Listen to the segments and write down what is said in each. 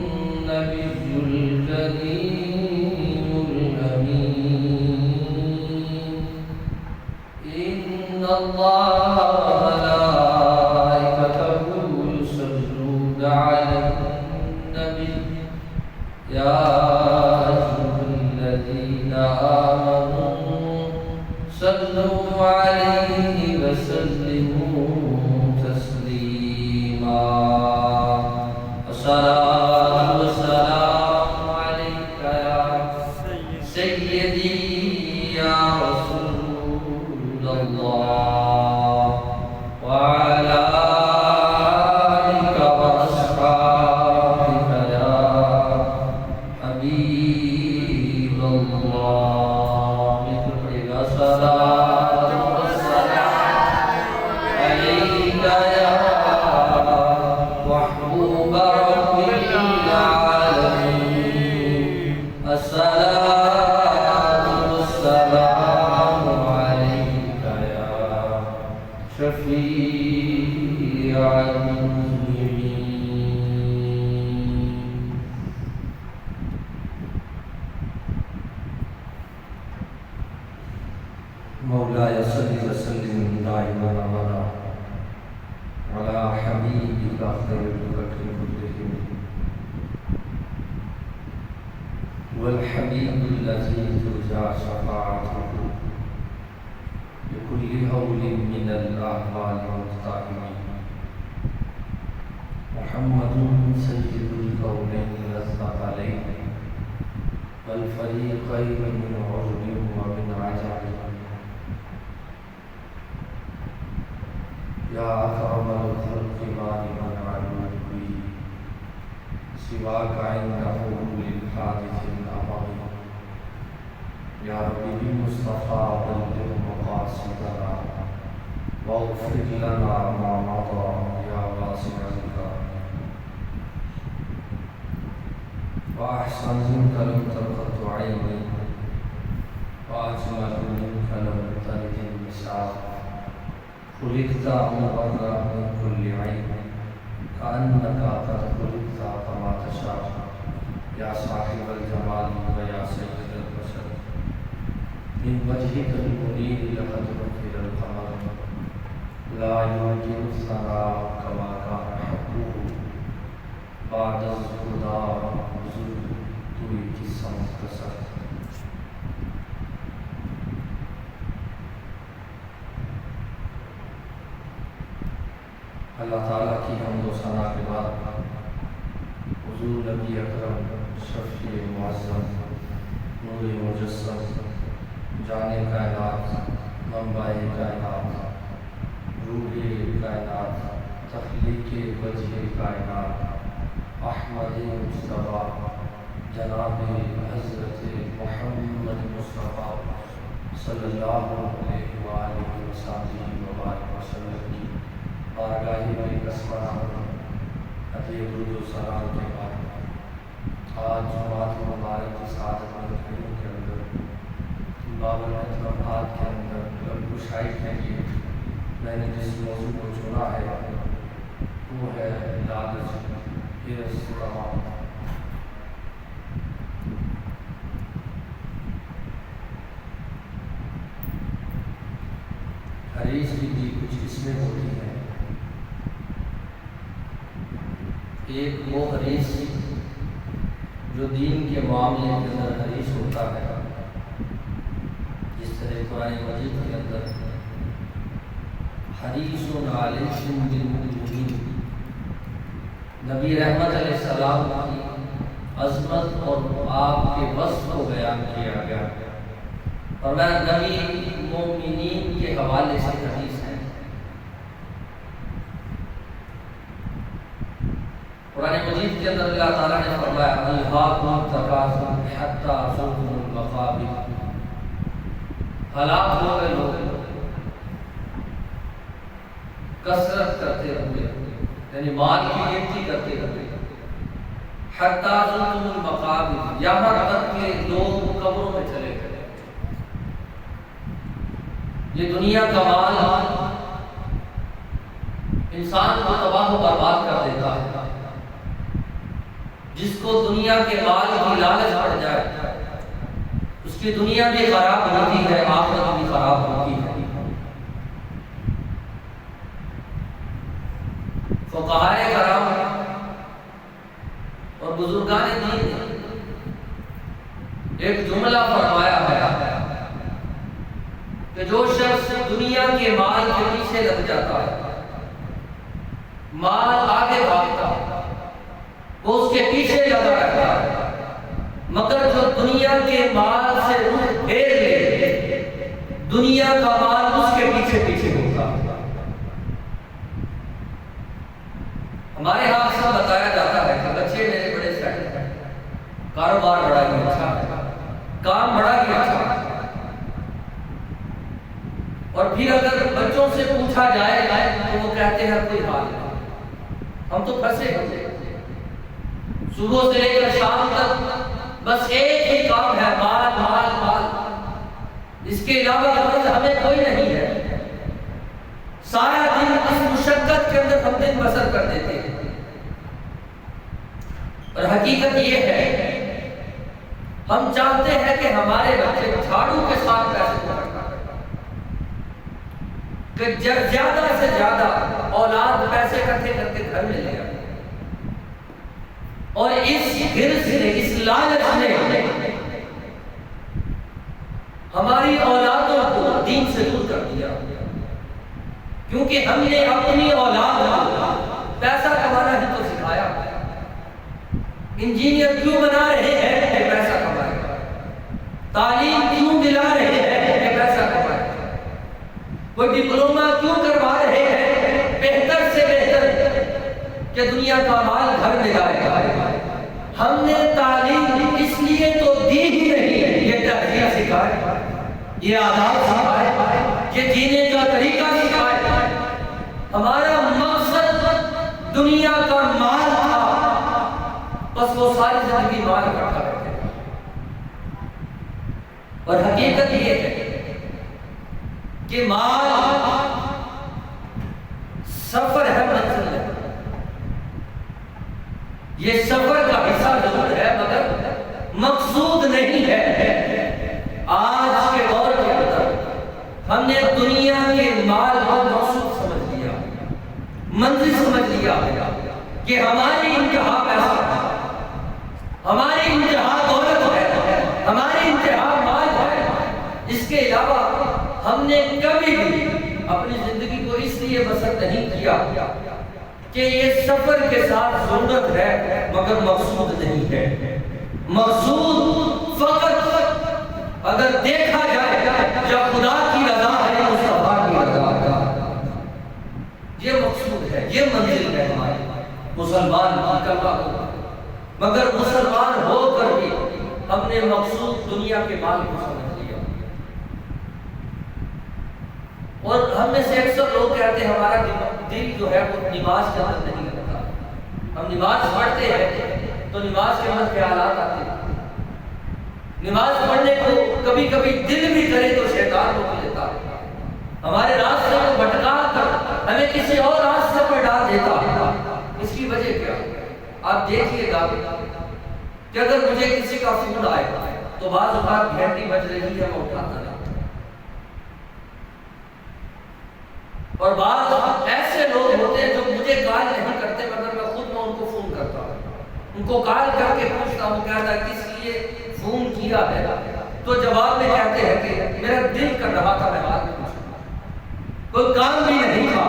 النبي الكريم الأمين إن الله وملائكته يصلون على النبي يا أيها الذين آمنوا صلوا عليه وسلموا تسليما الصلاة والسلام عليك يا سيدي يا رسول الله وعلى آلك وأصحابك يا حبيب الله مثل پڑھیے صلاة والسلام عليك يا محبوب رب العالمين الصلاة والسلام عليك يا شفيع المذنبين مولاي صل وسلم دائما ابدا على حبيبك خير الخلق كلهم والحبيب الذي ترجى شفاعته بكل هول من الأهوال والتائبين محمد سيد الكونين الثقلين والفريقين من عجب ومن عجب يا أكرم الخلق مانعا عن به سواك عنده للحادث الأمر يا رب بالمصطفى بلغ مقاصدنا واغفر لنا ما مضى يا واسع الكرم وأحسن منك لم ترقط عيني وأجمل منك لم تلد النساء خلقت مبرأ من كل عيب كأنك قد خلقت كما تشاء يا صاحب الجمال ويا سيد البشر من وجهك المنير لقد نكر القمر لا يمكن الثناء كما كان حقه بعد الهدى ذويك السمختصر اللہ تعالیٰ کی حمد و ثنا کے بعد حضور نبی اکرم شفیع معظم نور مجسم جان کائنات منبع کائنات روح کائنات تخلیق وجہ کائنات احمد مصطفیٰ جناب حضرت محمد مصطفیٰ صلی اللہ علیہ وآلہ وسلم کی بارگاہ میں قسمانہ عطیہ درود و سلام کے بعد آج جماعت مبارک کی سعادت مدفعوں کے اندر بابرکت لمحات کے اندر گشائی کے لیے میں نے جس موضوع کو چنا ہے وہ ہے لالچ حرص تمام حریص کی کچھ قسمیں ہوتی ہیں. ایک وہ حریص جو دین کے معاملے کے اندر حریص ہوتا ہے، جس طرح قرآن مجید کے اندر حریص علیکم بالمؤمنین نبی رحمت علیہ السلام کی عظمت اور آپ کے وصف کو بیان کیا گیا، اور میں نبی مومنین کے حوالے سے حدیث ہے. قرآن مجید کے اندر اللہ تعالیٰ نے فرمایا الہاکم التکاثر حتی زرتم المقابر، ہلاک ہو گئے لوگ کثرت کرتے ہوئے، یعنی مال کی گنتی کرتے ہوئے، حتی زرتم المقابر، یہاں تک کہ لوگ قبروں میں چلے گئے. یہ دنیا کا مال انسان کو تباہ و برباد کر دیتا ہے. جس کو دنیا کے مال کی لالچ پڑ جائے اس کی دنیا بھی خراب ہوتی ہے، آخرت بھی خراب ہوتی ہے۔ فقہائے کرام اور بزرگان دین نے ایک جملہ فرمایا ہے کہ جو شخص دنیا کے مال کے پیچھے لگ جاتا ہے، مال آگے بھاگتا ہے، وہ اس کے پیچھے لگا رہتا ہے، مگر جو دنیا کے مال سے روح پھیر لے، دنیا کا مال اس کے پیچھے پیچھے ہوتا ہے۔ ہمارے ہاں اکثر بتایا جاتا ہے کہ بچے میرے بڑے سیٹ ہیں، کاروبار بڑا ہی اچھا ہے، کام بڑا ہی اچھا ہے، اور پھر اگر بچوں سے پوچھا جائے تو وہ کہتے ہیں کوئی حال نہیں، ہم تو پھنسے ہوئے، صبح سے لے کر شام تک بس ایک ہی کام ہے، مال مال مال، اس کے علاوہ ہمیں کوئی نہیں ہے، سارا دن اس مشقت کے اندر ہم دن بسر کر دیتے ہیں۔ اور حقیقت یہ ہے ہم چاہتے ہیں کہ ہمارے بچے جھاڑو کے ساتھ پیسے کو کہ زیادہ سے زیادہ اولاد پیسے اکٹھے کر کے گھر میں لے آئے، اور اس حرص نے، اس لالچ نے ہماری اولادوں کو دین سے دور کر دیا، کیونکہ ہم نے اپنی اولاد کو پیسہ کمانا ہی تو سکھایا۔ انجینئر کیوں بنا رہے ہیں کہ پیسہ کمائے گا، تعلیم کیوں دلا رہے ہیں کہ پیسہ کمائے گا، کوئی ڈپلومہ کیوں کروا رہے ہیں بہتر سے بہتر کہ دنیا کا مال گھر میں لائے گا۔ ہم نے تعلیم اس لیے تو دی ہی نہیں، یہ تہذیب سکھائے، یہ آداب سکھائے، یہ جینے کا طریقہ سکھائے۔ ہمارا مقصد دنیا کا مال تھا، بس وہ ساری زندگی مال اکٹھا کرتے ہیں۔ اور حقیقت یہ ہے کہ مال سفر ہے، منزل ہے، یہ سفر کا حصہ ضرور ہے مگر مقصود نہیں ہے۔ آج کے دور کے اندر ہم نے دنیا کے مال کو مقصود سمجھ لیا، منزل سمجھ لیا کہ ہماری انتہا پیسہ ہے، ہماری انتہا دولت ہے، ہماری انتہا مال ہے۔ اس کے علاوہ ہم نے کبھی بھی اپنی زندگی کو اس لیے بسر نہیں کیا کہ یہ سفر کے ساتھ ضرورت ہے مگر مقصود نہیں ہے۔ مقصود فقط اگر دیکھا جائے یا خدا کی رضا ہے، مصطفیٰ کی رضا ہے، یہ مقصود ہے، یہ منزل ہے ہماری مسلمان کی کلمہ کو۔ مگر مسلمان ہو کر بھی ہم نے مقصود دنیا کے مال کو سمجھ لیا، اور ہم میں سے اکثر لوگ کہتے ہیں ہمارا دل جو ہے وہ نماز کے اندر نہیں لگتا۔ ہم نماز پڑھتے ہیں تو نماز کے اندر خیالات آتے ہیں، نماز پڑھنے کو کبھی کبھی دل بھی کرے تو شیطان روک لیتا ہے، ہمارے راستے کو بھٹکا کر ہمیں کسی اور راستے پر ڈال دیتا ہے۔ اس کی وجہ کیا؟ آپ دیکھیے گا کہ اگر مجھے کسی کا فون آئے تو بعض اوقات گھنٹی بج رہی ہے میں اٹھاتا نہیں، اور بعض ایسے لوگ ہوتے ہیں جو مجھے کال نہیں کرتے مگر میں خود ان کو فون کرتا ہوں، ان کو کال کر کے پوچھتا ہوں کہتا کس لیے فون کیا ہے، تو جواب میں کہتے ہیں کہ میرا دل کر رہا تھا میں بات پوچھوں، کوئی کام بھی نہیں تھا،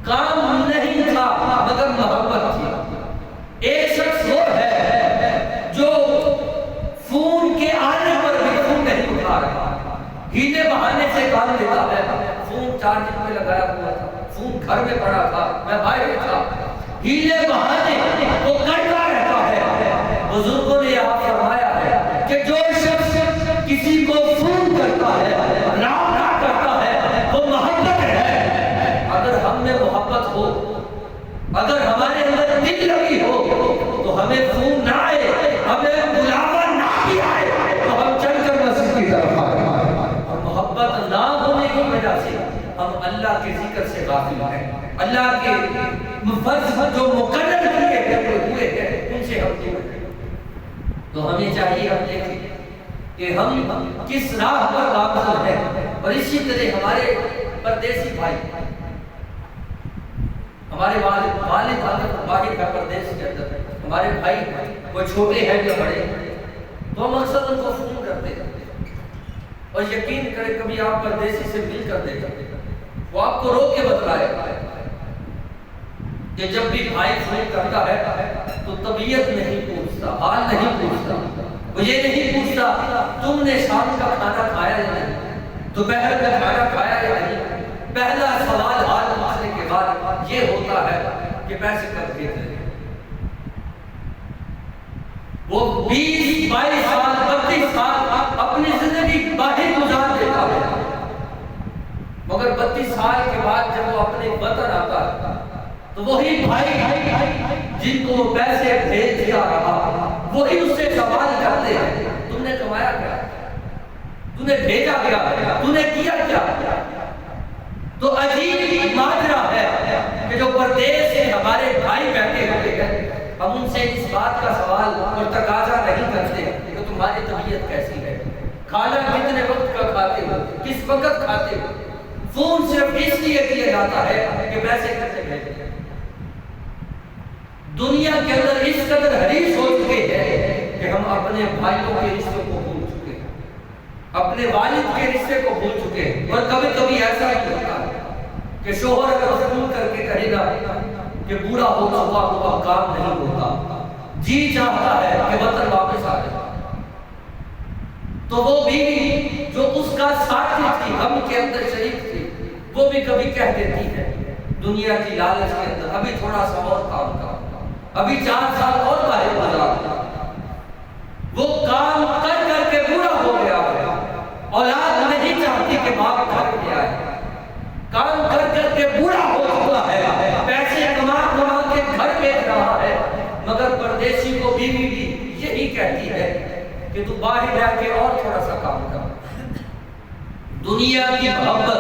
کام نہیں تھا مگر محبت تھی۔ ایک شخص وہ ہے جو فون کے آنے پر بھی فون نہیں اٹھا رہا، ہیلے بہانے سے کام لیتا ہے، فون چارجنگ پہ لگایا ہوا تھا، فون گھر میں پڑا تھا، میں باہر تھا، ہیلے بہانے وہ کرتا رہتا ہے۔ بزرگوں نے یہاں فرمایا ہے کہ جو شخص کسی کو فون کرتا ہے، رابطہ کرتا ہے، وہ محبت ہے۔ اگر ہم میں محبت ہو، اگر ہمارے اندر دل لگی ہو تو ہمیں فون نہ آئے، ہمیں بلاوا نہ بھی آئے تو ہم چل کر مسجد کی طرف آئے۔ اور محبت نہ ہونے کی وجہ سے ہم اللہ کے ذکر سے غافل ہیں، اللہ کے فرض جو مقرر کیے ہوئے ہیں تو ہمیں چاہیے ہم دیکھیں کہ ہم کس راہ پر گامزن ہیں. اور اسی طرح ہمارے پردیسی بھائی، ہمارے والد اگر باہر ہے پردیس کے اندر، ہمارے بھائی وہ چھوٹے ہیں یا بڑے، تو ہم اکثر ان کو فون کرتے ہیں. اور یقین کریں کبھی آپ پردیسی سے مل کر دیکھیں، وہ آپ کو رو کے بتلائے کہ جب بھی بھائی فون کرتا ہے تو طبیعت نہیں پوچھتا، حال نہیں پوچھتا، وہ یہ نہیں پوچھتا تم نے شام کا کھانا کھایا یا نہیں، دوپہر کا کھانا کھایا یا نہیں. پہلا سوال حال پوچھنے کے بعد یہ ہوتا ہے کہ پیسے کب بھیج رہے ہیں. وہ 20-22 سال 32 سال اپنی زندگی باہر گزار دیتا ہے، مگر 32 سال کے بعد جب وہ اپنے وطن آتا ہے تو وہی بھائی جن کو پیسے بھیج دیا رہا وہی اس سے سوال کرتے ہیں تم نے کمایا کیا، تم نے بھیجا کیا، تم نے کیا کیا. تو عجیب ماجرا ہے کہ جو پردیس سے ہمارے بھائی بیٹھے ہوئے ہیں، ہم ان سے اس بات کا سوال اور تقاضا نہیں کرتے کہ تمہاری طبیعت کیسی ہے، کھانا کتنے وقت کا کھاتے ہو، کس وقت کھاتے ہو. فون صرف اس لیے کیا جاتا ہے کہ پیسے کیسے بھیجیں. دنیا کے اندر اس قدر حریص ہو چکے ہیں کہ ہم اپنے بھائیوں کے رشتے کو بھول چکے ہیں، اپنے والد کے رشتے کو بھول چکے ہیں. اور کبھی کبھی ایسا ہی ہوتا ہے کہ شوہر اگر فون کر کے کہے گا کہ بوڑھا ہو چکا ہوا کام نہیں ہوتا، جی چاہتا ہے کہ وطن واپس آ جائے، تو وہ بیوی جو اس کا ساتھی تھی، غم کے اندر شریک تھی، وہ بھی کبھی کہہ دیتی ہے دنیا کی لالچ کے اندر ابھی تھوڑا سا اور کام کرو، ابھی 4 سال اور باہر گزار. وہ کام کر کر کے بوڑھا ہو گیا ہے، اولاد نہیں چاہتی کہ باپ گھر میں آئے، کام کر کر کے بوڑھا ہو چکا ہے، پیسے کما کما کے گھر بھیج رہا ہے، مگر پردیسی کو بیوی بھی یہی کہتی ہے کہ تو باہر جا کے اور تھوڑا سا کام کر. دنیا کی محبت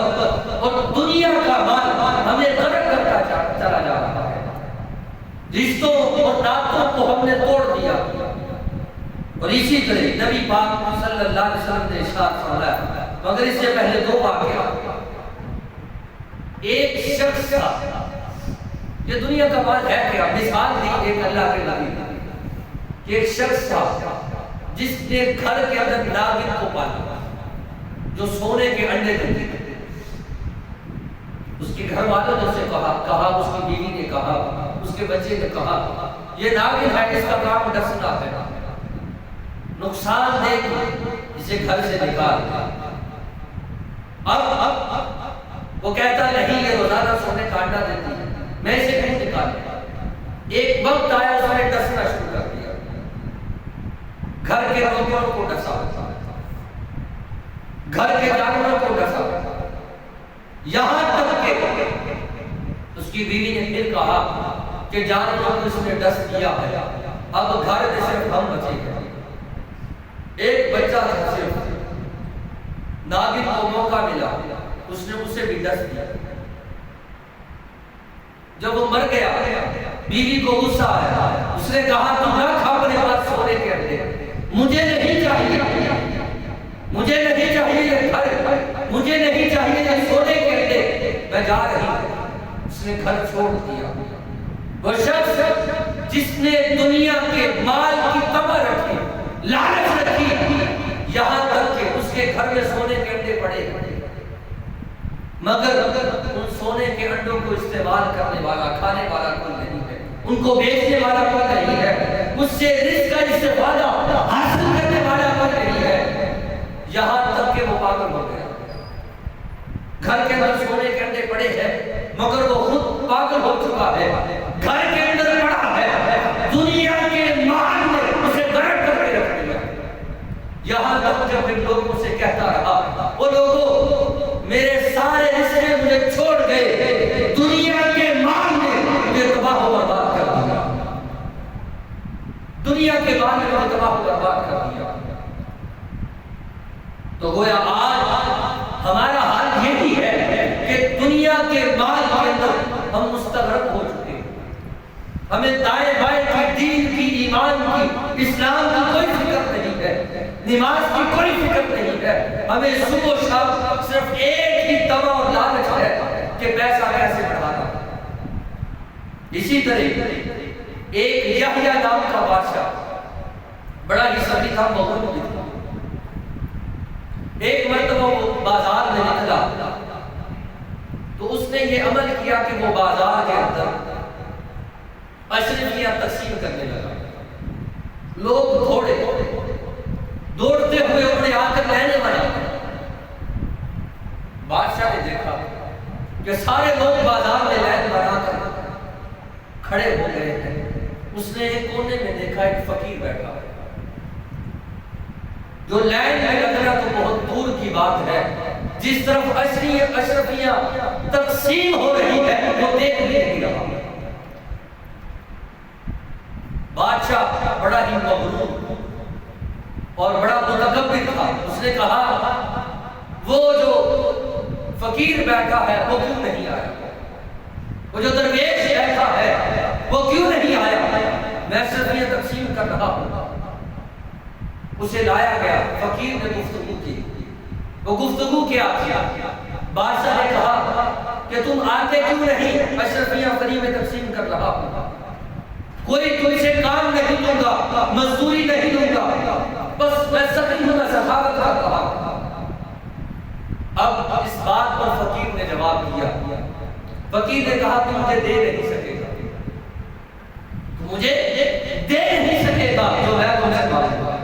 اور دنیا کا مال ہمیں غرق کرتا چلا جا رہا ہے. رشتوں اور ناطوں کو ہم نے توڑ دیا. اور اسی طرح نبی پاک صلی اللہ علیہ وسلم نے ارشاد فرمایا، مگر اس سے پہلے 2 واقعہ. ایک شخص کا، یہ دنیا کا مال ہے کیا، مثال دی ایک اللہ کے نبی کہ ایک شخص تھا جس نے گھر کے اندر ناگن کو پالا جو سونے کے انڈے دیتی تھی. اس کے گھر والوں نے اسے کہا، اس کی بیوی نے کہا، اس کے بچے نے کہا یہ ناگن ہے، اس کا کام ڈسنا ہے، نقصان دے گی، اسے گھر سے نکال. اب وہ کہتا نہیں یہ روزانہ سونے کا انڈا دیتی ہے، میں اسے کہیں نکالوں. ایک وقت آیا اس نے ڈسنا شروع کر دیا، گھر کے لوگوں کو ڈسا، گھر کے جانوروں کو ڈسا، یہاں تک کہ اس کی بیوی نے پھر کہا کہ جانوروں کو اس نے ڈس دیا ہے، اب گھر میں صرف ہم بچے گئے. ایک بچہ تھا صرف، ناگن کو موقع ملا، اس نے اسے بھی ڈس دیا. جب وہ مر گیا بیوی کو غصہ آیا، اس نے کہا تم نہ کھا اپنے پاس سونے کے انڈے، مجھے نہیں چاہیے، مجھے نہیں چاہیے یہ گھر، مجھے نہیں چاہیے یہ سونے کے انڈے، میں جا رہی ہوں. اس نے گھر چھوڑ دیا. وہ شخص جس نے دنیا کے مال کی طمع رکھی، لالچ رکھی، یہاں تک کہ اس کے گھر میں سونے کے انڈے پڑے، مگر ان سونے کے انڈوں کو استعمال کرنے والا، کھانے والا کوئی نہیں ہے، ان کو بیچنے والا کوئی نہیں ہے، اس سے رزق کا استفادہ حاصل کرنے والا کوئی نہیں ہے. یہاں تک کہ وہ پاگل ہو گیا. گھر کے اندر سونے کے انڈے پڑے ہیں مگر وہ خود پاگل ہو چکا ہے. گھر کے اندر پڑا ہے، دنیا کے مال نے اسے غرق کر کے رکھ دیا. یہاں تک جب ان لوگوں سے کہتا رہا، وہ لوگوں میرے سارے رشتے مجھے چھوڑ گئے، دنیا کے مال نے مجھے تباہ و برباد کر دیا، دنیا کے مال نے مجھے تباہ و برباد کر دیا. تو گویا آج ہمارا حال یہی ہے کہ دنیا کے مال کے اندر ہم مستغرق ہو چکے ہیں. ہمیں دائیں بائیں کی، دین کی، ایمان کی، اسلام کی کوئی فکر نماز کی کوئی فکر نہیں ہے، ہمیں صبح و شام صرف ایک ہی تمنا اور لالچ ہے کہ پیسہ کیسے بڑھانا۔ اسی طرح ایک یحییٰ نام کا بادشاہ بڑا ہی سخی تھا، مغرور بھی تھا۔ ایک مرتبہ وہ بازار میں نکلا تو اس نے یہ عمل کیا کہ وہ بازار کے اندر اشرفیاں تقسیم کرنے لگا۔ لوگ دوڑتے ہوئے انہیں آ کر لینے والا۔ بادشاہ نے دیکھا کہ سارے لوگ بازار میں لائن بنا کر کھڑے ہو گئے ہیں۔ اس نے ایک کونے میں دیکھا ایک فقیر بیٹھا ہے جو لائن میں لگنا تو بہت دور کی بات ہے، جس طرف اشرفیاں تقسیم ہو رہی ہے وہ دیکھ نہیں رہا۔ بادشاہ بڑا ہی مغرور اور بڑا متکبر تھا، اس نے کہا وہ جو فقیر بیٹھا ہے وہ کیوں نہیں آیا، وہ جو درویش بیٹھا ہے وہ کیوں نہیں آیا، میں اشرفیاں تقسیم کر رہا ہوں۔ اسے لایا گیا، فقیر نے گفتگو کی۔ وہ گفتگو کیا؟ بادشاہ نے کہا کہ تم آتے کیوں نہیں، اشرفیاں فری میں تقسیم کر رہا ہوں، کوئی تم سے کام نہیں دوں گا، مزدوری نہیں دوں گا، بس میں سخی ہوں، میں سخاوت کرتا ہوں۔ اب اس بات پر فقیر نے جواب دیا۔ فقیر نے کہا تو مجھے دے نہیں سکے گا، تو مجھے دے نہیں سکے گا جو ہے تم سے مانگوں گا۔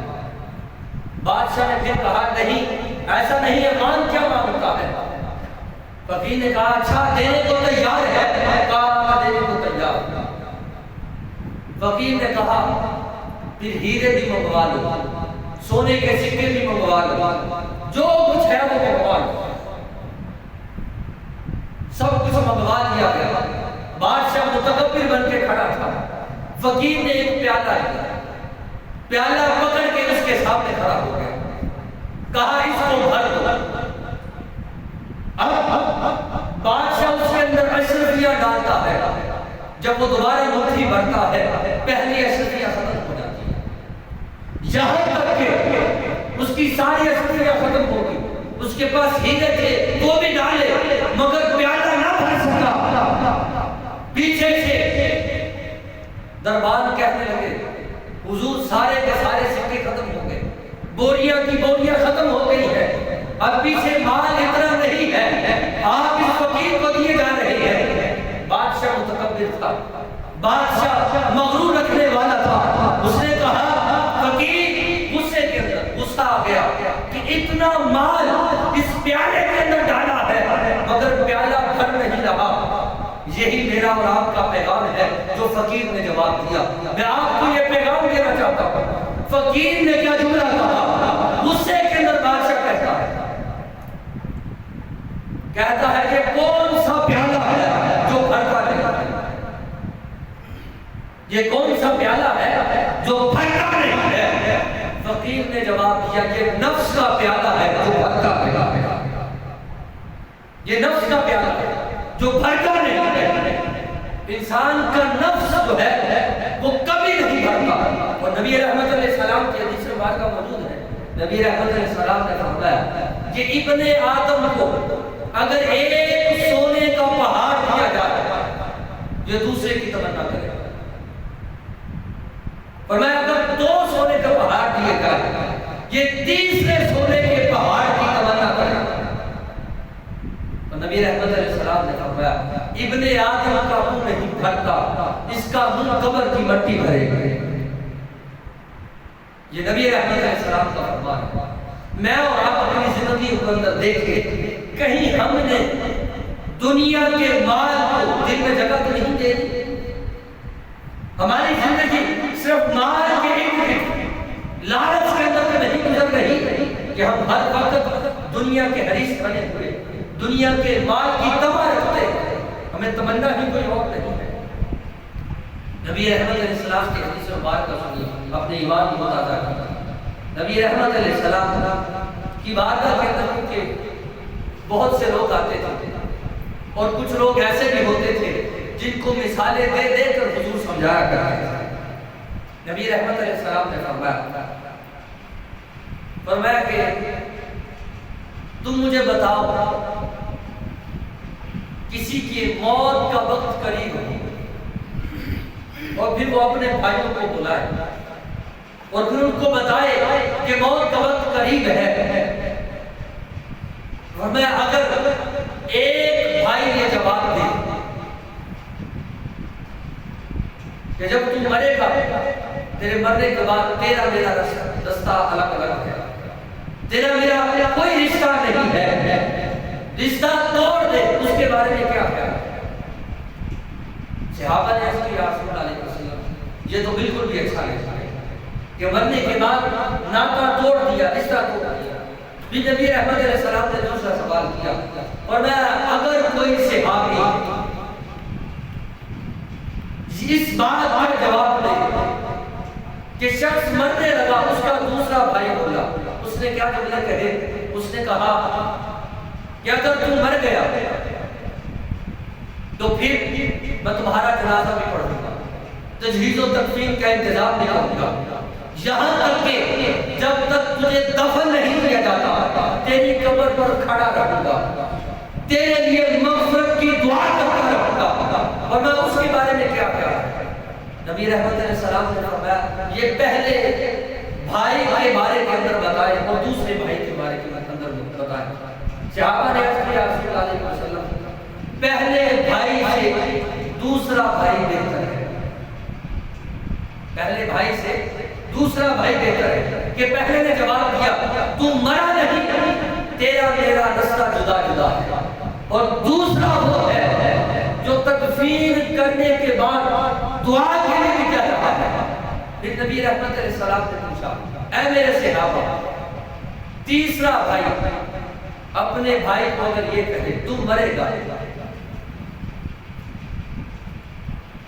بادشاہ نے پھر کہا نہیں ایسا نہیں ہے، مان کیا مانگتا ہے؟ فقیر نے کہا اچھا دینے کو تیار ہے، کہا دینے کو تیار۔ فقیر نے کہا پھر ہیرے بھی منگوا لو، سونے کے سکے بھی منگوا لو، جو کچھ ہے وہ منگوا لو۔ سب کچھ منگوا لیا گیا۔ بادشاہ متکبر بن کے کھڑا تھا۔ فقیر نے ایک پیالہ پکڑ کے اس کے سامنے کھڑا ہو گیا، کہا اس کو بھر دو۔ اب بادشاہ اس کے اندر اشرفیاں ڈالتا ہے، جب وہ دوبارہ مٹھی بھرتا ہے پہلی اشرفیاں ختم ہو جاتی ہیں، یہاں تک کہ اس کی ساری اشرفیاں ختم ہو گئی۔ اس کے پاس ہیرے تھے وہ بھی ڈالے مگر پیالہ نہ بھر سکا۔ پیچھے سے دربان کہنے لگے حضور سارے کے سارے سکے ختم ہو گئے، بوریاں کی بوریاں ختم ہو گئی ہے، اب پیچھے مال اتنا نہیں ہے، آپ اس فقیر کو دیے جا رہے ہیں۔ بادشاہ متکبر تھا، بادشاہ مغرور رکھنے والا تھا۔ اس نے کہا فقیر غصے کے اندر غصہ آ گیا کہ اتنا مال اس پیالے کے اندر ڈالا ہے مگر پیالہ بھر نہیں رہا۔ یہی میرا اور آپ کا پیغام ہے جو فقیر نے جواب دیا۔ میں آپ کو یہ پیغام دینا چاہتا ہوں، فقیر نے کیا جملہ کہا؟ غصے کے اندر بادشاہ کہتا ہے کہ کون سا پیالہ ہے جو بھرتا نہیں ہے، یہ کون سا پیالہ ہے جو بھرتا نہیں ہے؟ فقیر نے جواب دیا یہ نفس کا پیالہ ہے جو بھرتا نہیں ہے، یہ نفس کا پیالہ ہے جو بھرتا نہیں ہے۔ انسان کا نفس جو ہے وہ کبھی نہیں بھرتا۔ اور نبی رحمت علیہ السلام کی حدیث مبارکہ موجود ہے، نبی رحمت علیہ السلام نے فرمایا کہ ابن آدم کو اگر ایک سونے کا پہاڑ دیا جائے یہ دوسرے کی تمنا کرے گا، فرمایا اگر 2 سونے کا پہاڑ دیے جائے یہ تیسرے سونے کے پہاڑ کی تمنا کرے گا۔ نبی رحمت علیہ السلام نے فرمایا ابن آدم کا منہ نہیں بھرتا، اس کا منہ قبر کی مٹی بھرے گا۔ یہ نبی رحمت علیہ السلام کا فرمان ہے۔ میں اور آپ اپنی زندگی کے اندر دیکھیں کہیں ہم نے دنیا کے مال کو دل میں جگہ تو نہیں دے دی؟ ہماری زندگی صرف مال کے لالچ کے اندر نہیں گزر رہی کہ ہم ہر وقت دنیا کے حریص بنے ہوئے دنیا کے مال کی تمنا رکھتے ہیں، ہمیں تمنا ہی کوئی اور نہیں ہے۔ نبی رحمت علیہ السلام کی حدیث مبارکہ سنیے، اپنے ایمان کو تازہ کیجیے۔ نبی رحمت علیہ السلام کی بارگاہ کے اندر کے بہت سے لوگ آتے تھے اور کچھ لوگ ایسے بھی ہوتے تھے جن کو مثالیں دے دے کر حضور سمجھایا کرتے تھے۔ نبی رحمت علیہ السلام نے فرمایا فرمایا کہ تم مجھے بتاؤ کسی کی موت کا وقت قریب ہو اور پھر وہ اپنے بھائیوں کو بلائے اور پھر ان کو بتائے کہ موت کا وقت قریب ہے، فرمایا اگر ایک بھائی یہ جواب دے کہ جب تم مرے گا تیرے مرنے کے بعد تیرا میرا رشتہ الگ الگ ہے، تیرا میرا کوئی رشتہ نہیں ہے، رشتہ توڑ دے، اس کے بارے میں کیا کہا؟ صحابہ نے عرض کیا رسول اللہ علیہ وسلم یہ تو بالکل بھی اچھا نہیں کہ مرنے کے بعد ناطہ توڑ دیا، رشتہ توڑ دیا۔ بھی نبی رحمت علیہ السلام نے دوسرا سوال کیا اور میں اگر کوئی صحابی اس بات کا جواب دے کہ شخص مرنے لگا اس کا دوسرا بھائی بولا، اس نے کیا جملہ کہے؟ اس نے کہا کہ اگر تم مر گیا تو پھر میں تمہارا جنازہ بھی پڑھوں گا، تجہیز و تکفین کا انتظام بھی کروں گا، یہاں تک کہ جب تک تجھے دفن نہیں کیا جاتا تیری قبر پر کھڑا رہوں گا، تیرے لیے مغفرت کی دعا کرتا رہوں گا۔ اور میں اس کے بارے میں کیا کہا؟ نبی رحمت علیہ السلام نے فرمایا یہ پہلے بھائی کے بارے کے اندر بتائے اور دوسرے بھائی کے بارے کے اندر بتائے۔ صحابہ نے عرض کیا رسول اللہ علیہ وسلم پہلے بھائی سے دوسرا بھائی بہتر ہے، پہلے بھائی سے دوسرا بھائی بہتر ہے کہ پہلے نے جواب دیا تو مرا نہیں، تیرا میرا رستہ جدا جدا ہے، اور دوسرا وہ ہے جو تکفین کرنے کے بعد دعا کے لیے بھی کہہ رہا ہے۔ پھر نبی رحمت علیہ السلام نے پوچھا اے میرے صحابہ تیسرا بھائی اپنے بھائی کو اگر یہ کہے تم مرے گا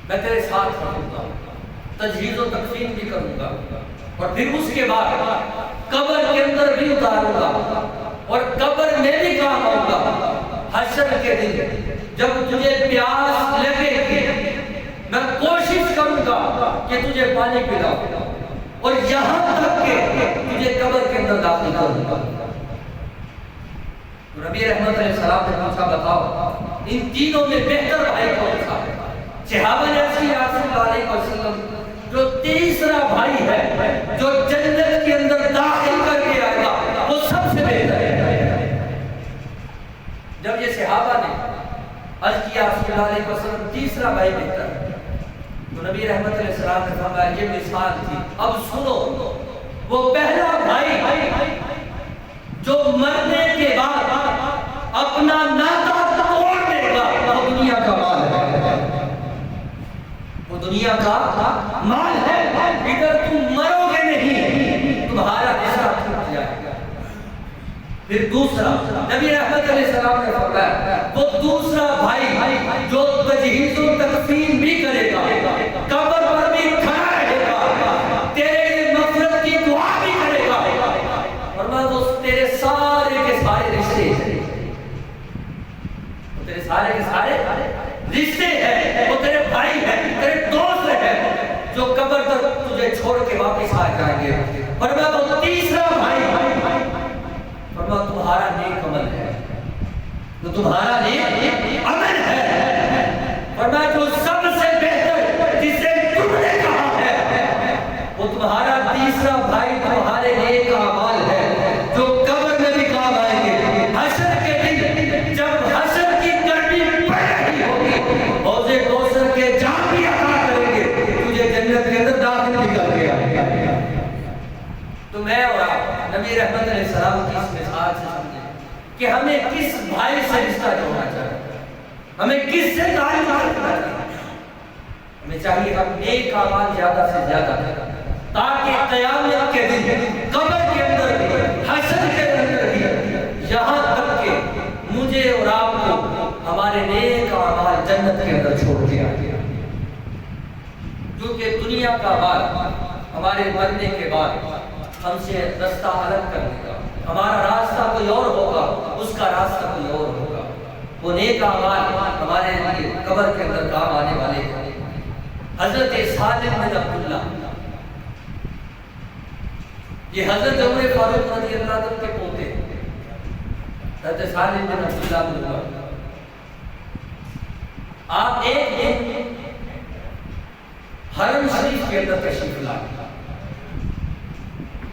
میں تیرے ساتھ رہوں گا، تجہیز و تکفین بھی کروں گا، اور پھر اس کے بعد قبر کے اندر بھی اتاروں گا اور قبر میں بھی کام آؤں گا، حشر کے دن جب تجھے پیاس لگے گی میں کوشش کروں گا کہ تجھے پانی پلاؤں اور یہاں تک کہ تجھے قبر کے اندر داخل کروں گا۔ نبی رحمت علیہ السلام نے پوچھا بتاؤ ان تینوں میں بہتر بھائی کون سا ہے؟ صحابہ نے عرض کیا رسول اللہ علیہ وسلم جو تیسرا بھائی ہے جو جنت کے اندر داخل کر کے آئے گا وہ سب سے بہتر ہے۔ جب یہ صحابہ نے عرض کیا رسول اللہ علیہ وسلم تیسرا بھائی بہتر ہے تو نبی رحمت علیہ السلام نے فرمایا یہ مثال تھی، اب سنو وہ پہلا بھائی جو مرنے کے بعد اپنا ناطہ توڑ دے گا وہ دنیا کا مال ہے، وہ دنیا کا مال ہے، اگر تم مرو گے نہیں تمہارا رشتہ ٹوٹ جائے گا۔ پھر دوسرا نبی رحمت علیہ السلام نے فرمایا وہ دوسرا بھائی جو تجہیز و تکفین بھی کرے گا، قبر پر بھی کھڑا رہے گا، تیرے لیے مغفرت کی دعا بھی کرے گا، فرمایا وہ تیرے سارے کے سارے رشتے ہیں، وہ تیرے سارے کے سارے رشتے ہیں، وہ تیرے بھائی ہیں، تیرے دوست ہیں جو قبر تک تجھے چھوڑ کے واپس آ جائیں گے۔ فرمایا وہ تیسرا بھائی فرمایا تمہارا نیک عمل ہے، تو تمہارا نیک عمل ہے، فرمایا جو سب سے بہتر جسے تم نے کہا ہے وہ تمہارا تیسرا بھائی تمہارے نیک اعمال ہے جو قبر میں بھی کام آئیں گے، حشر کے دن جب حشر کی گرمی پڑ رہی ہوگی حوض کوثر کے جام بھی عطا کریں گے، تجھے جنت کے اندر داخل بھی کر کے آئیں گے۔ تو میں اور آپ نبی رحمت علیہ السلام کی اس مثال سے سمجھیں کہ ہمیں کس بھائی سے رشتہ جوڑنا چاہیے، ہمیں کس سے تعلق رکھنا چاہیے، ہمیں چاہیے ہم نیک اعمال زیادہ سے زیادہ تاکہ قیامت کے دن قبر کے اندر بھی حشر کے اندر بھی یہاں تک کہ مجھے اور آپ کو ہمارے نیک اعمال جنت کے اندر چھوڑ کے آئے، کیونکہ دنیا کا مال ہمارے مرنے کے بعد ہم سے رستہ الگ کر دے گا، ہمارا راستہ کوئی اور ہوگا، اس کا راستہ کوئی اور ہوگا، وہ نیک اعمال ہمارے لیے قبر کے اندر کام آنے والے ہیں۔ حضرت سالم بن عبداللہ یہ حضرت عمر فاروق رضی اللہ عنہ کے پوتے حضرت سالم بن عبداللہ بن عمر. آپ ایک دن حرم شریف کے اندر تشریف لائے،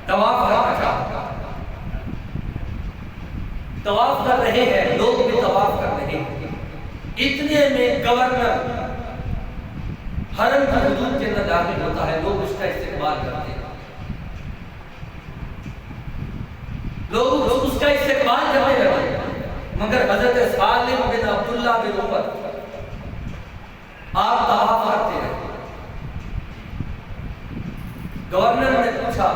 طواف کر رہے ہیں، لوگ بھی طواف کر رہے ہیں. اتنے میں گورنر حرم کی حدود کے اندر داخل ہوتا ہے، لوگ اس کا استقبال کرتے ہیں، لوگ اس کا استقبال کرنے لگے. مگر حضرت سالم بن عبداللہ بن عمر آپ طواف کرتے رہے. گورنر نے پوچھا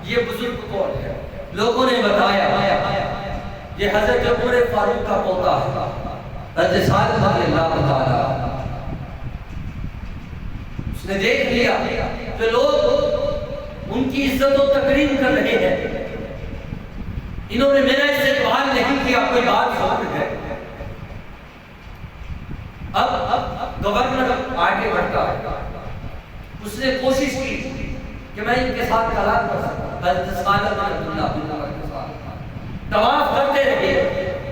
یہ بزرگ کون ہے؟ لوگوں نے بتایا یہ حضرت عمر فاروق کا پوتا ہے، حضرت سالم رضی اللہ تعالی. اس نے دیکھ لیا کہ لوگ ان کی عزت و تکریم کر رہے ہیں، انہوں نے میرا استقبال نہیں کیا، کوئی بات ضرور ہے. اب گورنر آگے بڑھتا ہے، اس نے کوشش کی کہ میں ان کے ساتھ کلام کر سکتا. حضرت سالم بن عبداللہ بن عمر کے ساتھ طواف کرتے رہے،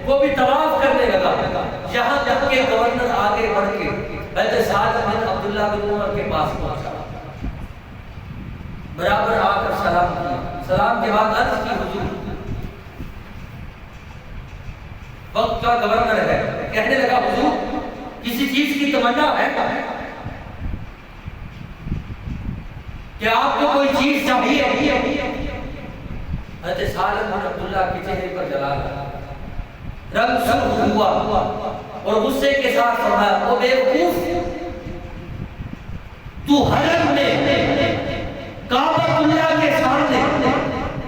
وہ بھی طواف کرنے لگا، یہاں تک کہ گورنر آگے بڑھ کے حضرت سالم بن عبداللہ بن عمر کے پاس پہنچا. برابر آ کر سلام کیا. سلام کے بعد عرض کی حضور وقت کا گورنر ہے. کہنے لگا حضور کسی چیز کی تمنا ہے کہ آپ کو کوئی چیز چاہیے؟ حضرت سالم بن عبداللہ کے چہرے پر جلال رنگ سرخ ہوا اور غصے کے ساتھ فرمایا او بیوقوف، تو حرم میں کعبۃ اللہ کے سامنے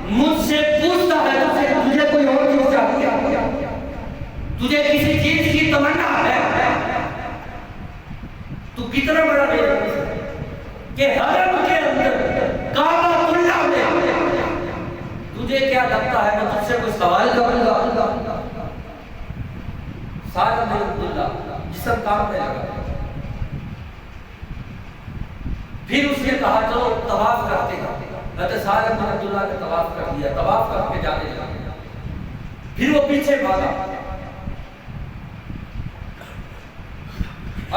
مجھ سے پوچھتا ہے تجھے کوئی اور چیز چاہیے؟ تجھے کسی چیز کی تمنا ہے؟ تو کتنا بڑا بیوقوف ہے کہ حرم کے اندر کعبۃ اللہ میں تجھے کیا لگتا ہے میں تجھ سے کوئی سوال کروں گا؟ سالم بن عبداللہ جسم کانپنے لگا. پھر اس نے کہا چلو طواف کرتے ہیں. حضرت سالم بن عبداللہ نے طواف کر دیا، طواف کر کے جانے لگا. پھر وہ پیچھے بھاگا.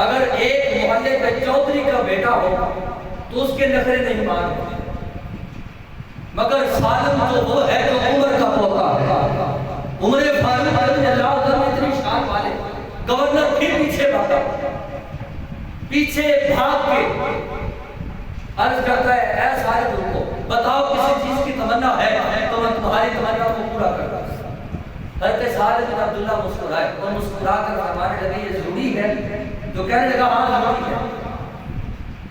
اگر ایک محلے میں چودھری کا بیٹا ہو تو اس کے نخرے نہیں مانتے، مگر سالم تو وہ ہے جو عمر کا پوتا ہے، عمر فاروق رضی اللہ عنہ اتنی شان والے. گورنر پھر پیچھے بھاگا، پیچھے بھاگ کے عرض کرتا ہے اے سالم رکو، بتاؤ کسی چیز کی تمنا ہے تو میں تمہاری تمنا کو پورا کرتا ہوں. حضرت سالم بن عبداللہ مسکرائے اور مسکرا کر فرمانے لگے یہ ضروری ہے؟ تو کہنے لگا ہاں ضروری ہے.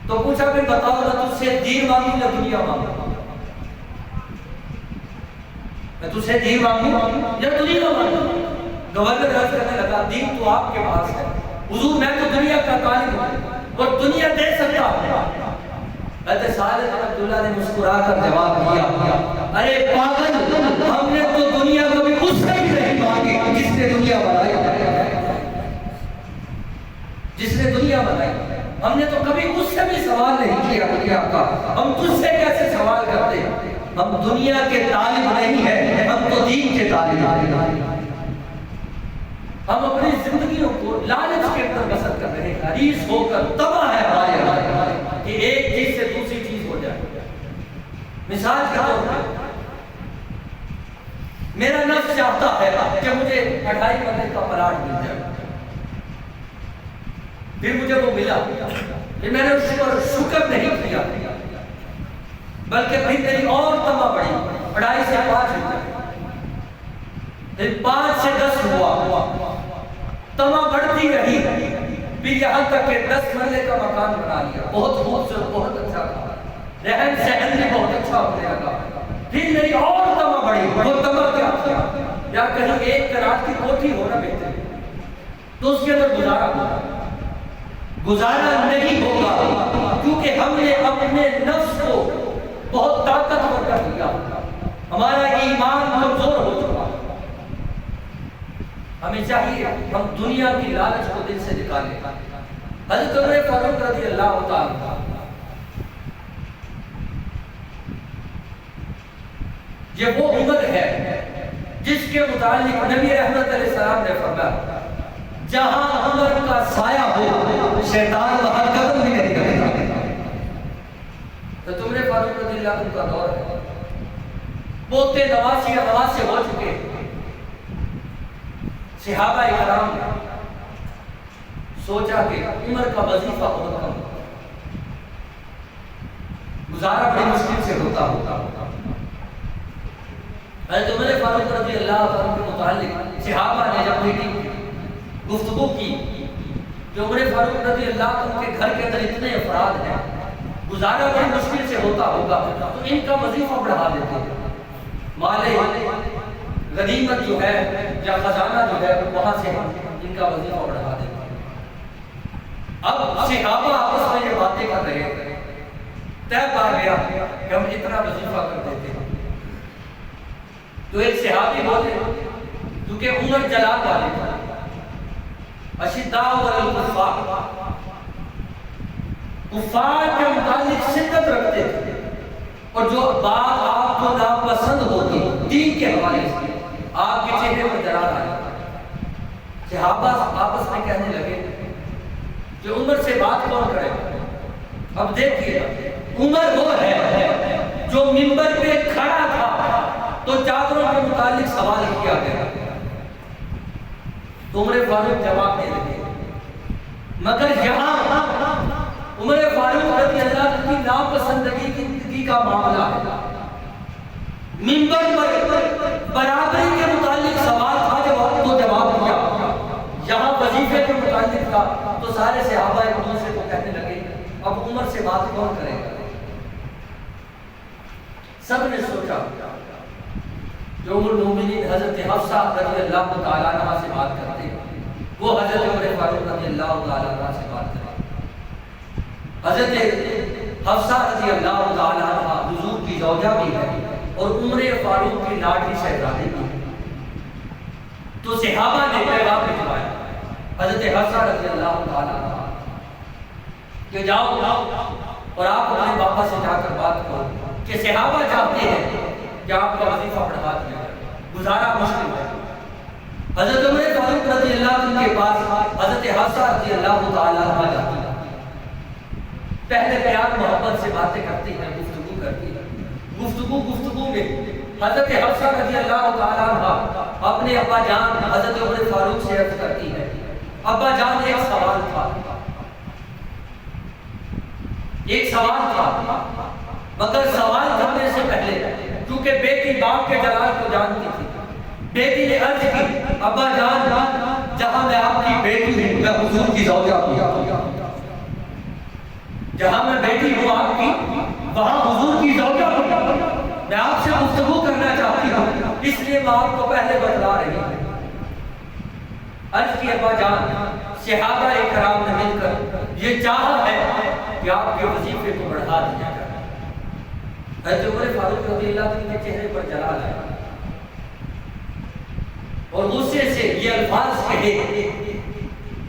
تو پوچھا پھر بتاؤ نہ تجھ سے دین مانگوں یا دنیا مانگوں؟ میں تجھ سے دین مانگوں یا دنیا مانگوں؟ گورنر عرض کرنے لگا دین تو آپ کے پاس ہے حضور، میں تو دنیا کا طالب ہوں اور دنیا دے سکتا ہوں. حضرت سالم بن عبداللہ نے مسکرا کر جواب دیا ارے پاگل، ہم نے تو دنیا کبھی اس سے بھی نہیں مانگی جس نے دنیا بنائی ہے، جس نے دنیا بنائی. ہم نے تو کبھی اس سے بھی سوال نہیں کیا دنیا کا، ہم تجھ سے کیسے سوال کرتے؟ ہم دنیا کے طالب نہیں ہیں، ہم تو دین کے طالب ہیں. ہم اپنی زندگیوں کو لالچ کے اندر بسر کر رہے ہیں، حریص ہو کر تباہ ہے ہمارے کہ ایک چیز سے دوسری چیز ہو جائے. مثال کے طور پر میرا نفس چاہتا ہے کہ مجھے 2.5 مرلے کا پلاٹ مل جائے، پھر مجھے وہ ملا، پھر میں نے اس پر شکر نہیں کیا بلکہ بھئی میری اور تمہ بڑھی، 2.5 سے 5 ہوا، پھر 5 سے 10 ہوا، تمہ بڑھتی رہی، پھر یہاں تک کہ 10 مرلے کا مکان بنا لیا، بہت خوبصورت، بہت اچھا تھا، رہن سہن بھی بہت اچھا ہونے لگا. پھر میری اور تمہ بڑھی، وہ تمہ کیا تھا؟ یا کہیں 1 کراٹ کی کوٹھی ہونا بہتر تو اس کے اندر گزارا نہیں ہوگا، کیونکہ ہم نے اپنے نفس کو بہت طاقتور کر دیا، ہمارا ایمان کمزور ہو چکا. ہمیں چاہیے ہم دنیا کی لالچ کو دل سے نکالیں. حضرت عمر فاروق رضی اللہ تعالیٰ یہ وہ عمر ہے جس کے متعلق نبی رحمت علیہ السلام نے فرمایا جہاں عمر کا سایہ ہو شیطان وہاں قدم بھی نہیں کرتا۔ تو تم نے فاروق رضی اللہ عنہ کا دور ہے، پوتے نواسی یا نواسے ہو چکے، صحابہ کرام نے سوچا کہ عمر کا وظیفہ بہت کم گزارا بڑی مشکل سے ہوتا حضرت عمر فاروق رضی اللہ عنہ کے متعلق صحابہ نے جب میٹنگ گفتگو کی کہ عمر فاروق رضی اللہ عنہ کے گھر کے اندر اتنے افراد ہیں، گزارا بڑی مشکل سے ہوتا ہوگا، تو ان کا وظیفہ بڑھا دیتے ہیں، مال غنیمت جو ہے یا خزانہ جو ہے وہاں سے ان کا وظیفہ بڑھا دیتے ہیں۔ اب صحابہ آپس میں یہ باتیں کر رہے ہیں، طے پا گیا کہ ہم اتنا وظیفہ کر دیتے ہیں۔ تو ایک صحابی بولے کیونکہ عمر جلال والے تھا، اشداء علی الکفار، کفار کے متعلق شدت رکھتے تھے، اور جو بات آپ کو ناپسند ہوتی دین کے حوالے سے آپ کے چہرے پر جلال آ جاتا۔ صحابہ آپس میں کہنے لگے کہ عمر سے بات کون کرے؟ اب دیکھیے عمر وہ ہے جو منبر پہ کھڑا تھا تو چادروں کے متعلق سوال کیا گیا، تو عمر فاروق جواب دے لگے، مگر یہاں عمر فاروق رضی اللہ عنہ کی ناپسندگی کا معاملہ ہے، منبر پر برابری کے متعلق سوال تھا تو جواب دیا، یہاں وظیفے کے متعلق تھا تو سارے صحابہ ایک دوسرے کو کہنے لگے اب عمر سے بات کون کرے گا؟ سب نے سوچا جو ام المومنین حضرت حفصہ رضی اللہ تعالیٰ عنہ سے بات کرتے وہ حضرت عمر فاروق رضی اللہ تعالیٰ عنہ سے بات کرتے۔ حضرت حفصہ رضی اللہ تعالیٰ عنہ حضور کی زوجہ بھی ہے اور عمر فاروق کی لاڈلی شہزادی بھی ہے، تو صحابہ نے پیغام بھجوایا حضرت حفصہ رضی اللہ تعالیٰ عنہ کہ جاؤ اور آپ اپنے باپا سے جا کر بات کرو کہ صحابہ چاہتے ہیں کہ آپ کا وظیفہ بڑھا دیا جائے، گزارا مشکل ہے۔ حضرت عمر فاروق رضی اللہ عنہ کے پاس حضرت حفصہ رضی اللہ تعالیٰ عنہ جاتی ہے، پہلے پیار محبت سے باتیں کرتی ہیں، گفتگو کرتی ہیں، گفتگو میں حضرت حفصہ رضی اللہ تعالیٰ عنہ اپنے ابا جان حضرت عمر فاروق سے عرض کرتی ہے، ابا جان ایک سوال تھا مگر سوال کرنے سے پہلے کیونکہ بیٹی باپ کے جلال کو جانتی تھی، بیٹی نے عرض کی ابا جان جہاں میں آپ کی بیٹی ہوں میں حضور کی زوجہ ہوں، جہاں میں بیٹی ہوں آپ کی وہاں حضور کی زوجہ ہوں، میں آپ سے گفتگو کرنا چاہتی ہوں، اس لیے میں آپ کو پہلے بتلا رہی ہوں۔ عرض کی ابا جان صحابہ کرام نے مل کر یہ چاہا ہے کہ آپ کے وظیفے کو بڑھا دیا جائے۔ حضرت عمر فاروق رضی اللہ عنہ کے چہرے پر جلال ہے اور غصے سے یہ الفاظ کہے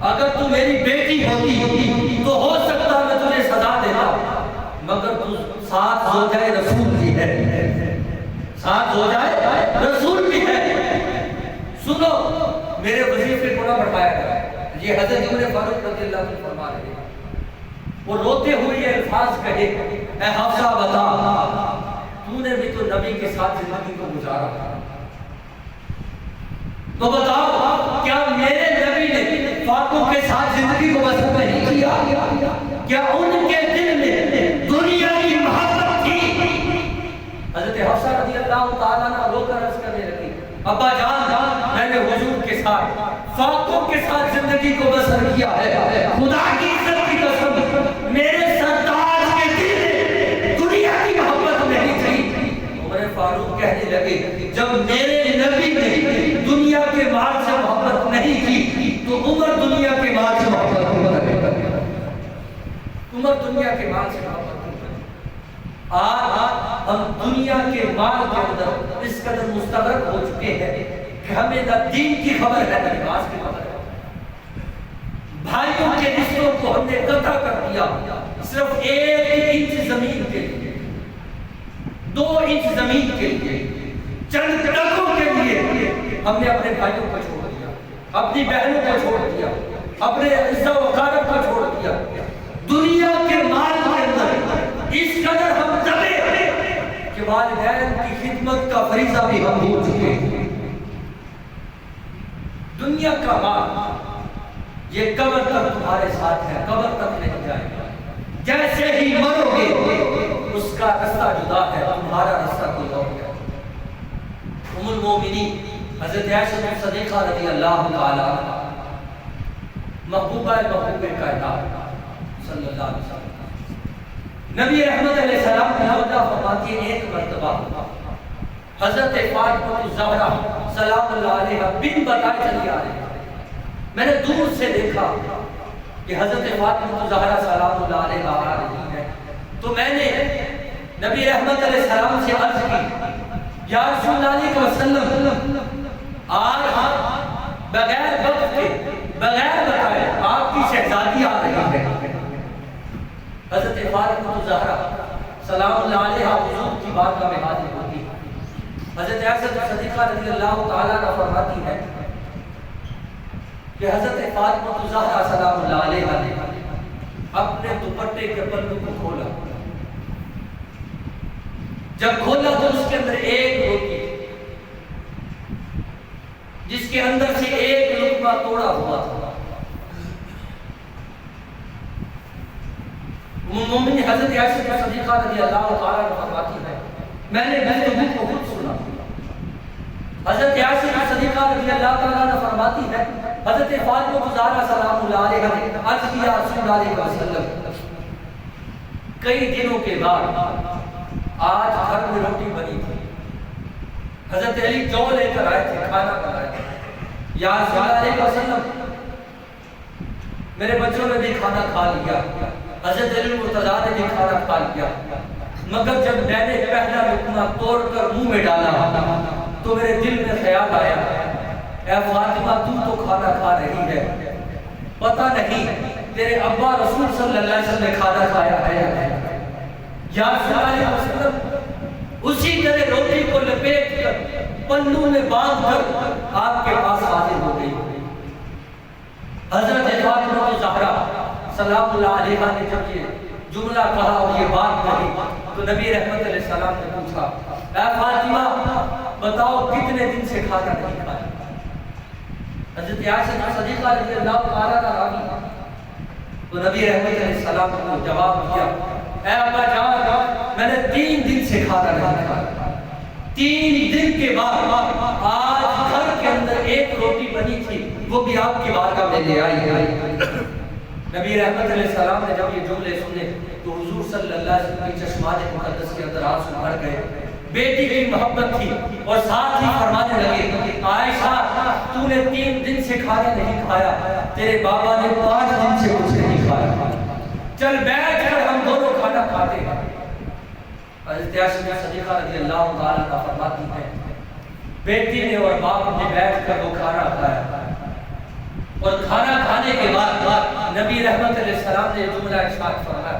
اگر تو میری بیٹی ہوتی تو ہو سکتا میں تجھے سزا دیتا، مگر تو ساتھ زوجہ رسول بھی ہے، ساتھ زوجہ رسول بھی ہے، سنو میرے وظیفے کو نہ بڑھایا جائے۔ یہ حضرت عمر فاروق رضی اللہ عنہ فرما رہے ہیں، وہ روتے ہوئے یہ الفاظ کہے اے حفصہ بتا تو نے بھی تو نبی کے ساتھ زندگی کو گزارا تو بتاؤ کیا میرے نبی نے فاطمہ کے ساتھ زندگی کو بسر نہیں کیا؟ کیا ان کے دل میں دنیا کی محبت تھی؟ حضرت حفصہ رضی اللہ تعالیٰ عنہ رو کر عرض کرنے لگی ابا جان میں نے حضور کے ساتھ فاطمہ کے ساتھ زندگی کو بسر کیا ہے، خدا کی عزت کی قسم میرے سرتاج کے دل میں دنیا کی محبت نہیں تھی۔ عمر فاروق کہنے لگے جب میرے نبی نے دنیا کے مال سے محبت نہیں کی تو عمر دنیا کے مال سے محبت نہیں کرے، عمر دنیا کے مال سے محبت نہیں کرے۔ آج ہم دنیا کے مال کے اندر اس قدر مستغرق ہو چکے ہیں کہ ہمیں نہ دین کی خبر ہے نہ نماز کی خبر ہے، بھائیوں کے رشتوں کو ہم نے قطع کر دیا صرف 1 انچ زمین کے لیے، 2 انچ زمین کے لیے، چند ٹکوں کے لیے ہم نے اپنے بھائیوں کو چھوڑ دیا، اپنی بہنوں کو چھوڑ دیا، اپنے عزت و اقارب کو چھوڑ دیا، دنیا کے مال کے اندر اس قدر ہم دبے کہ والدین کی خدمت کا فریضہ بھی ہم بھول چکے ہیں۔ دنیا کا مال یہ قبر تک تمہارے ساتھ ہے، قبر تک نہیں جائے گا، جیسے ہی مرو گے اس کا رستہ جدا ہے، تمہارا رستہ کوئی اور ہے۔ ام المومنین حضرت عائشہ صدیقہ رضی اللہ تعالی عنہا محبوبہ کائنات صلی اللہ علیہ وسلم، نبی رحمت علیہ السلام کی حوالہ فرماتی ہے ایک مرتبہ حضرت فاطمہ الزہرا سلام اللہ علیہا بن بتائے چلی آ رہی ہے، میں نے دور سے دیکھا کہ حضرت فاطمہ الزہرا سلام اللہ علیہا آ رہی ہے، تو میں نے نبی رحمت علیہ السلام سے عرض کی یا رسول اللہ علیہ وسلم آج بغیر وقت کے بغیر بتائے آپ کی شہزادی آ رہی ہے۔ حضرت فاطمہ الزہرا سلام اللہ علیہا حضور کی بارگاہ میں حاضر ہوتی، حضرت عائشہ صدیقہ رضی اللہ تعالیٰ عنہ فرماتی ہے کہ حضرت فاطمہ الزہرا سلام اللہ علیہا نے اپنے دوپٹے کے پلو کو کھولا، جب کھولا تو اس کے اندر ایک روٹی جس کے اندر سے ایک لقمہ توڑا ہوا تھا۔ مومن حضرت عائشہ صدیقہ رضی اللہ تعالیٰ عنہ فرماتی ہے میں نے گفتگو کو خود سنا۔ حضرت عائشہ صدیقہ رضی اللہ تعالیٰ عنہ فرماتی ہے حضرت فاطمہ الزہرا سلام اللہ علیہا نے عرض کیا رسول اللہ علیہ وسلم کئی دنوں کے بعد آج گھر میں روٹی بنی تھی، حضرت علی جو لے کر آئے تھے، کھانا بنائے تھے، یا رسول اللہ علیہ وسلم میرے بچوں نے بھی کھانا کھا لیا، حضرت علی مرتضیٰ نے بھی کھانا کھا لیا، مگر جب میں نے پہلا لقمہ توڑ کر منہ میں ڈالا تو میرے دل میں خیال آیا اے فاطمہ تو کھانا کھا رہی ہے، پتہ نہیں تیرے ابا رسول صلی اللہ علیہ وسلم نے کھانا کھایا ہے یا رسول اللہ علیہ وسلم اسی طرح روٹی کو لپیٹ کر پلو میں باندھ کر آپ کے پاس حاضر ہو گئی۔ حضرت فاطمہ الزہرا سلام اللہ علیہا نے جب یہ جملہ کہا اور یہ بات کہی تو نبی رحمت علیہ السلام نے پوچھا اے فاطمہ بتاؤ کتنے دن سے کھانا نہیں کھایا؟ حضرت عائشہ صدیقہ رضی اللہ تعالیٰ عنہا تو نبی رحمت علیہ السلام نے جواب دیا اے ابا جان میں نے 3 دن سے کھانا نہیں کھایا، 3 دن کے بعد آج گھر کے اندر ایک روٹی بنی تھی وہ بھی آپ کی بارگاہ میں لے آئی ہے۔ نبی رحمت علیہ السلام نے جب یہ جملے سنے تو حضور صلی اللہ علیہ وسلم کی چشمان مقدس کے اندر آنسو بھر گئے، بیٹی کی محبت تھی اور ساتھ ہی فرمانے لگے عائشہ تو نے 3 دن سے کھانا نہیں کھایا، تیرے بابا نے 5 دن سے کچھ نہیں کھایا، چل بیٹھ کر ہم دونوں کھانا کھاتے ہیں۔ حضرت عائشہ صدیقہ رضی اللہ تعالیٰ عنہا فرماتی ہے بیٹی نے اور باپ نے بیٹھ کر وہ کھانا کھایا اور کھانا کھانے کے بعد نبی رحمت علیہ السلام نے جملہ ارشاد فرمایا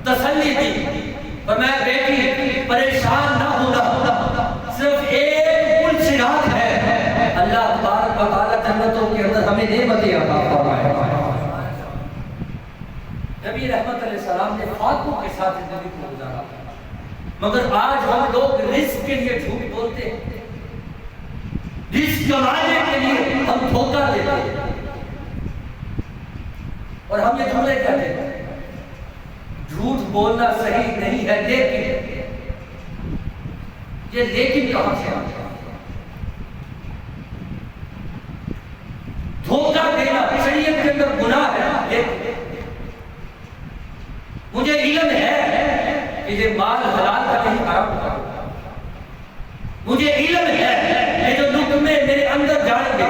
تسلی دی فرمایا بیٹی پریشان نہ ہونا، صرف ایک پل صراط ہے، اللہ تبارک و تعالیٰ جنتوں کے اندر ہمیں نعمتیں عطا فرمائے۔ نبی رحمت علیہ السلام نے فاطمہ کے ساتھ زندگی کو گزارا، مگر آج ہم لوگ رزق کے لیے جھوٹ بولتے ہیں، رزق کمانے کے لیے ہم دھوکہ دیتے ہیں اور ہم یہ جملے کہتے ہیں جھوٹ بولنا صحیح نہیں ہے، لیکن یہ لیکن کہاں سے آتا ہے؟ دھوکہ دینا شریعت کے اندر گناہ ہے، لیکن مجھے علم ہے کہ یہ مال حلال کا نہیں حرام کا، مجھے علم ہے کہ جو لقمے میرے اندر جائیں گے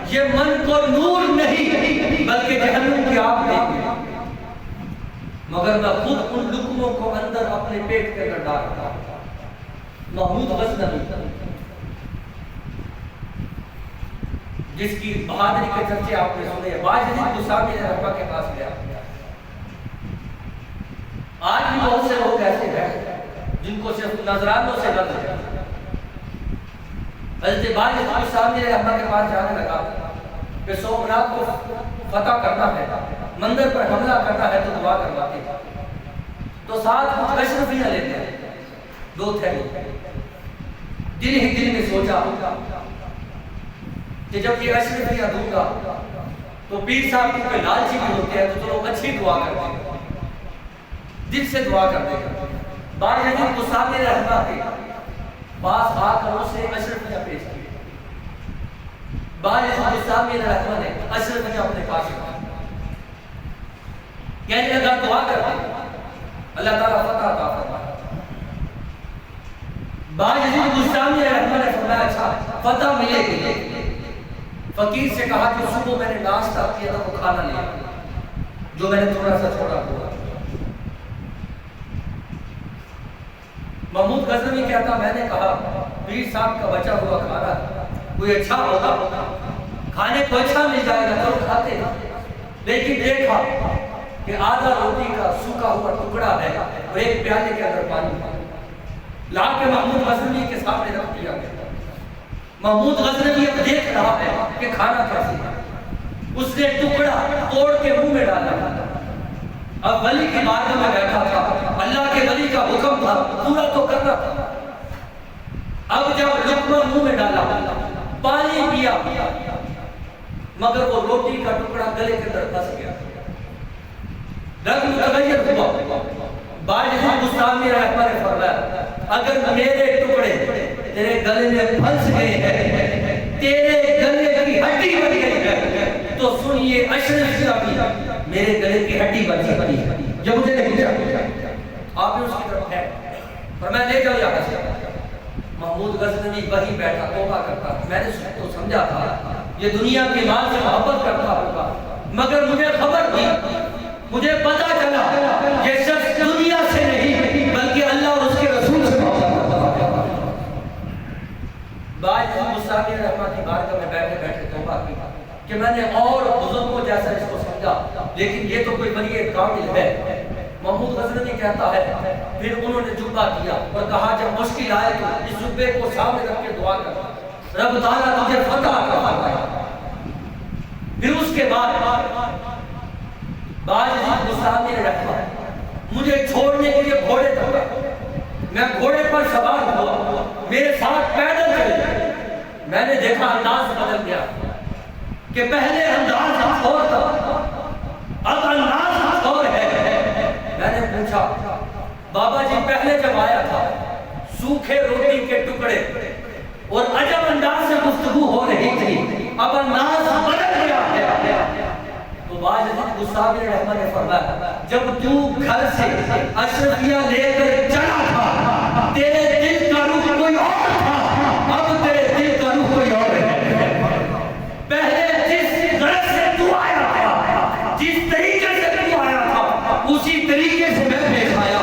یہ من کو نور نہیں بلکہ جہنم کی آگ دیں گے، مگر میں خود ان لقموں کو اندر اپنے پیٹ کے اندر ڈالتا ہوں۔ محمود غزنوی جس کی بہادری کے چرچے آپ نے سنے، باجدی گسامی نے ربا کے پاس گیا۔ آج بھی بہت سے لوگ ایسے ہیں جن کو صرف نظرانوں سے لگ جائے، حضرت باز بستامی رحمہ کے پاس جانے لگا کہ سومناتھ کو فتح کرنا ہے، مندر پر حملہ کرنا ہے تو دعا کرواتے ہیں، تو ساتھ کچھ اشرفیاں لیتے ہیں، 2 تھیلے۔ دل ہی دل میں سوچا کہ جب یہ اشرفیاں دوں گا تو پیر صاحب کیونکہ لالچی بھی ہوتے ہیں تو چلو اچھی دعا کرتے ہیں، دل سے دعا کرتے ہیں۔ باز بستامی رحمہ کے پاس آ کر اسے اشرفیاں پیش کی، باز بستامی رحمہ نے اشرفیاں اپنے پاس رکھی، کہنے لگا دعا کرتے اللہ تعالیٰ فتح عطا فرمائے۔ باز بستامی رحمہ نے فرمایا اچھا فتح ملے گی۔ فقیر سے کہا کہ صبح میں نے ناشتہ کیا تھا وہ کھانا لیا جو میں نے تھوڑا سا چھوڑا ہوا۔ محمود غزنوی کہتا میں نے کہا پیر صاحب کا بچا ہوا کھانا کوئی اچھا ہوگا، کھانے کو اچھا مل جائے گا تو کھاتے ہیں، لیکن دیکھا کہ آدھا روٹی کا سوکھا ہوا ٹکڑا ہے اور ایک پیالے کے اندر پانی ہے، لا کے محمود غزنوی کے سامنے رکھ دیا گیا۔ محمود غزنوی اب دیکھ رہا ہے کہ کھانا کیسے ہے، اس نے ٹکڑا توڑ کے منہ میں ڈالا۔ اب ولی کی بارگاہ میں بیٹھا تھا، اللہ کے ولی کا حکم تھا پورا تو کرنا تھا۔ اب جب لقمہ منہ میں ڈالا پانی پیا مگر وہ روٹی کا ٹکڑا گلے کے اندر پھنس گیا، رنگ متغیر ہوا۔ باز بستامی رحمہ نے فرمایا اگر میرے ٹکڑے تیرے گلے میں پھنس گئے ہیں، تیرے گلے کی ہڈی بن گئی ہے، تو سن یہ اشرفیاں بھی میرے گلے کی ہڈی بنی ہے۔ جب مجھے نہیں پوچھا آپ نے اس کی طرف ہے پر میں لے جاؤ یہاں سے۔ محمود غزنوی وہی بیٹھا توبہ کرتا، میں نے تو سمجھا تھا یہ دنیا کے مال سے محبت کرتا ہوگا، مگر مجھے خبر تھی، مجھے پتا چلا یہ شخص دنیا سے نہیں بلکہ اللہ اور اس کے رسول سے محبت کرتا ہے۔ باز بستامی رحمہ کی بارگاہ میں بیٹھے بیٹھے توبہ کی کہ میں نے اور بزرگوں جیسا اس کو سمجھا، لیکن یہ تو کوئی ولی کامل ہے۔ محمود غزنوی کہتا ہے پھر انہوں نے جبہ دیا اور کہا جب مشکل آئے تو اس جبے کو سامنے رکھ کے دعا کر رب تعالیٰ تجھے فتح عطا فرمائے۔ پھر اس کے بعد باز بستامی رحمہ مجھے چھوڑنے کے لیے گھوڑے دوڑا، میں گھوڑے پر سوار ہوا، میرے ساتھ پیدل چلے، میں نے دیکھا انداز بدل گیا کہ پہلے انداز اور تھا اب انداز اور ہے۔ میں نے پوچھا بابا جی پہلے جب آیا تھا سوکھے روٹی کے ٹکڑے اور عجب انداز سے گفتگو ہو رہی تھی، اب انداز بدل گیا ہے۔ تو باز بستامی رحمہ نے فرمایا جب تو گھر سے اشرفیاں لے کر چلا تھا تیرے دل کا روح کوئی اور تھا، اب تیرے دل کا روح کوئی اور ہے۔ پہلے جس غرض سے تو آیا تھا، جس طریقے سے تو آیا تھا، اسی طریقے سے میں پیش آیا۔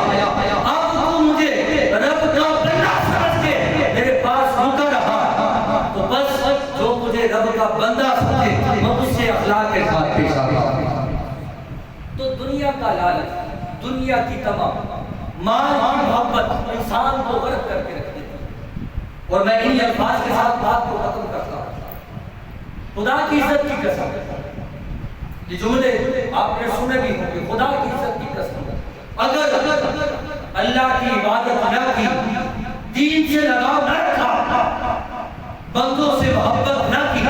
اب تو مجھے رب کا بندہ سمجھ کے میرے پاس رکا رہا، تو بس جو مجھے رب کا بندہ سمجھے میں اس سے اخلاق کے ساتھ پیش آیا۔ تو دنیا کا لالچ، دنیا کی تمام مال کی محبت انسان کو غرق کر کے رکھ دیتی، اور میں انہی الفاظ کے ساتھ بات کو ختم کرتا ہوں۔ خدا کی عزت کی قسم، یہ جملے آپ نے سنے بھی ہوں گے، خدا کی عزت کی قسم اگر اللہ کی عبادت نہ کی، دین سے لگاؤ نہ رکھا، بندوں سے محبت نہ کی،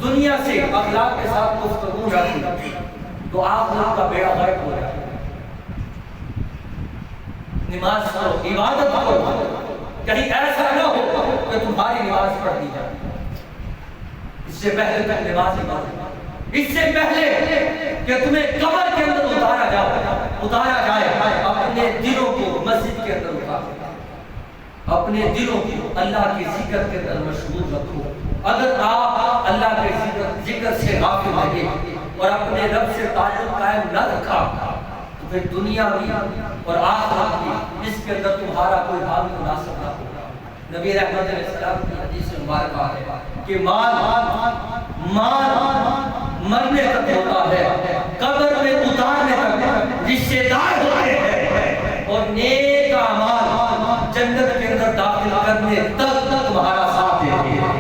دنیا سے اخلاق کے ساتھ گفتگو نہ کی، تو آپ لوگ کا بیڑا غرق ہو جائے۔ نماز کرو، عبادت کرو، کہیں ایسا نہ ہو کہ تمہاری نماز پڑھ دی جائے۔ اس سے پہلے تک نماز عبادت، اس سے پہلے کہ تمہیں قبر کے اندر اتارا جائے، اپنے دلوں کو مسجد کے اندر اتارو، اپنے دلوں کو اللہ کے ذکر کے اندر مشغول رکھو۔ اگر آپ اللہ کے ذکر سے غافل رہے اور اپنے رب سے تعلق قائم نہ رکھا تو پھر دنیا بھی اور آخرت بھی اس کے اندر تمہارا کوئی حال مناسب نہ ہوگا۔ نبی رحمت علیہ السلام کی حدیث مبارکہ ہے کہ مال مرنے تک ہوتا ہے، قبر میں اتارنے تک رشتے دار ہوتے ہیں، اور نیک اعمال جنت کے اندر داخل کرنے تک تمہارا ساتھ دیتے ہیں۔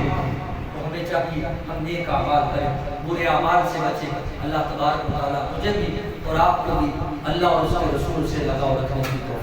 کی ہم نیک اعمال کریں، برے اعمال سے بچیں۔ اللہ تبارک و تعالیٰ مجھے بھی اور آپ کو بھی اللہ اور اس کے رسول سے لگاؤ رکھنے کی توفیق